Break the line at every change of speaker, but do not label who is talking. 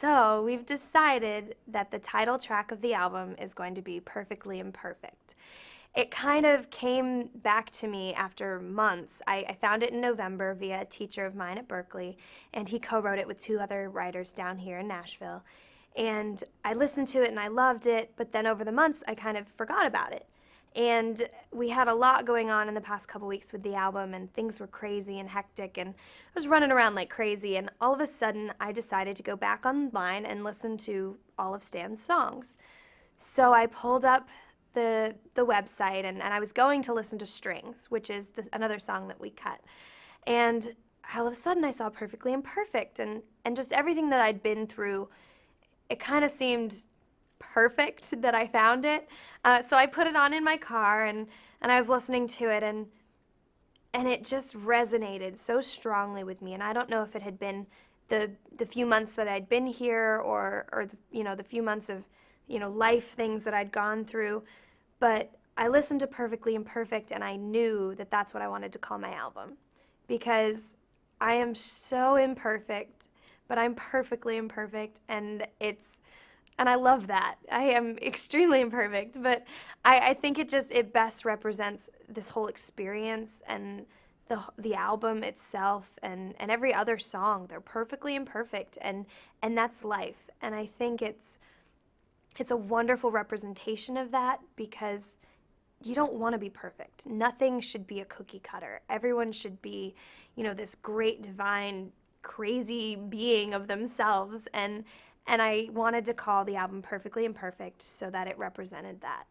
So we've decided that the title track of the album is going to be Perfectly Imperfect. It kind of came back to me after months. I found it in November via a teacher of mine at Berkeley, and he co-wrote it with two other writers down here in Nashville. And I listened to it and I loved it, but then over the months I kind of forgot about it. And we had a lot going on in the past couple weeks with the album, and things were crazy and hectic, and I was running around like crazy. And all of a sudden, I decided to go back online and listen to all of Stan's songs. So I pulled up the website, and I was going to listen to Strings, which is another song that we cut. And all of a sudden, I saw Perfectly Imperfect, and just everything that I'd been through, it kind of seemed perfect that I found it. So I put it on in my car, and I was listening to it, and it just resonated so strongly with me. And I don't know if it had been the few months that I'd been here, or the few months of life things that I'd gone through, but I listened to Perfectly Imperfect, and I knew that that's what I wanted to call my album, because I am so imperfect, but I'm perfectly imperfect, and I love that. I am extremely imperfect, but I think it best represents this whole experience, and the album itself, and every other song. They're perfectly imperfect, and that's life. And I think it's a wonderful representation of that, because you don't want to be perfect. Nothing should be a cookie cutter. Everyone should be, this great divine crazy being of themselves, and I wanted to call the album Perfectly Imperfect so that it represented that.